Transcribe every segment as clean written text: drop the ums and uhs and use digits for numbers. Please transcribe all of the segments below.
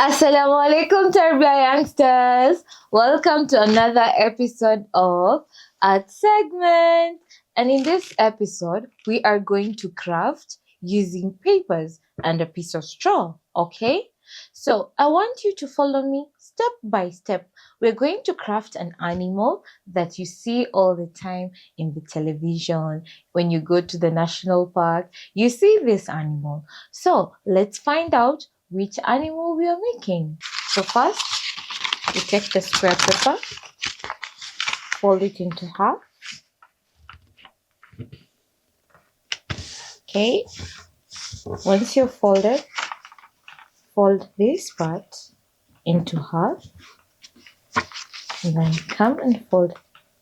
Assalamu alaikum, Tarbia youngsters. Welcome to another episode of Art Segment. And in this episode, we are going to craft using papers and a piece of straw. Okay? So I want you to follow me step by step. We're going to craft an animal that you see all the time in the television. When you go to the national park, you see this animal. So let's find out which animal we are making. So first, we take the square paper, fold it into half. Okay, once you've folded, fold this part into half. And then come and fold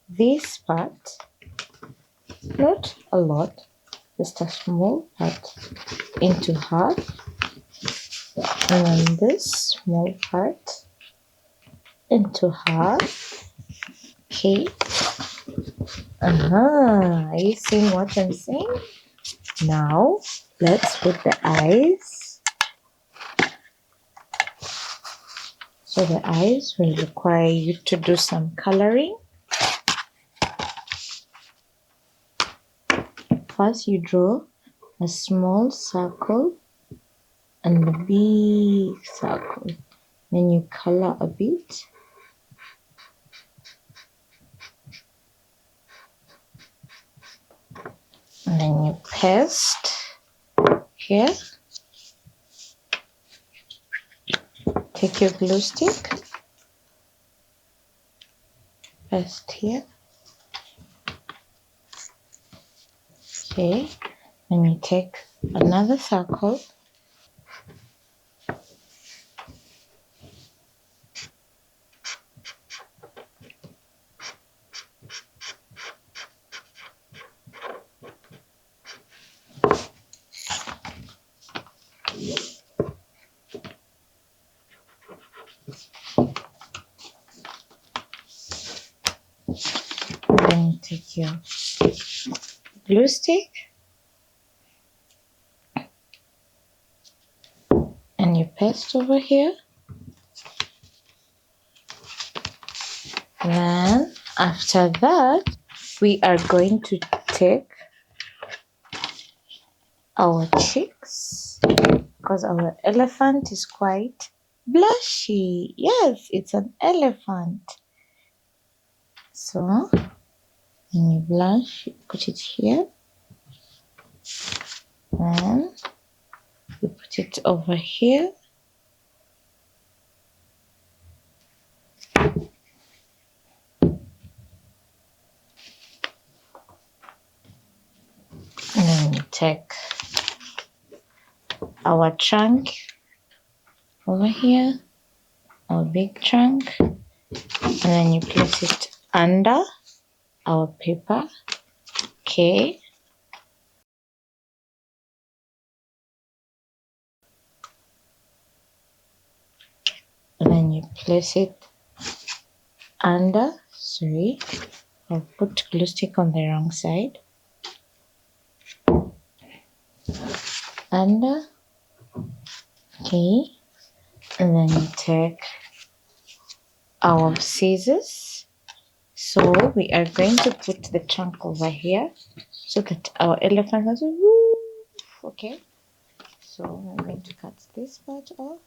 this part, not a lot, just a small part into half. And then this small part into half. Okay. Are you seeing what I'm saying? Now, let's put the eyes. So the eyes will require you to do some coloring. First, you draw a small circle and a big circle. Then you color a bit. And then you paste here. Take your glue stick, paste here. Okay, then you take another circle. Then you take your glue stick and you paste over here. Then after that, we are going to take our cheeks because our elephant is quite blushy. Yes, it's an elephant. So when you blush, you put it here. Then you put it over here. And then you take our trunk over here, our big trunk, and then you place it under our paper. Okay. And then you place it under, sorry, I put glue stick on the wrong side. Under, okay, and then you take our scissors. So we are going to put the trunk over here so that our elephant has a roof. Okay, so I'm going to cut this part off.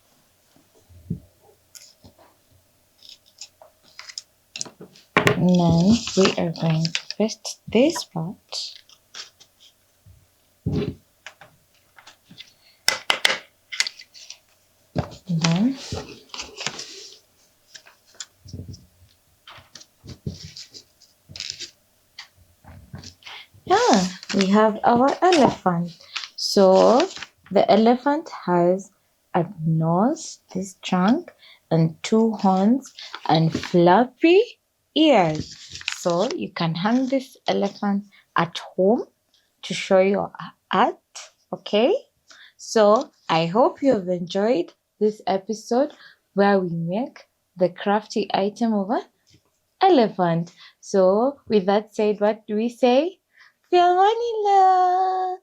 And then we are going to paste this part. And then we have our elephant. So the elephant has a nose, this trunk, and two horns and fluffy ears. So you can hang this elephant at home to show your art. Okay, so I hope you have enjoyed this episode where we make the crafty item of an elephant. So with that said, what do we say? Feel vanilla.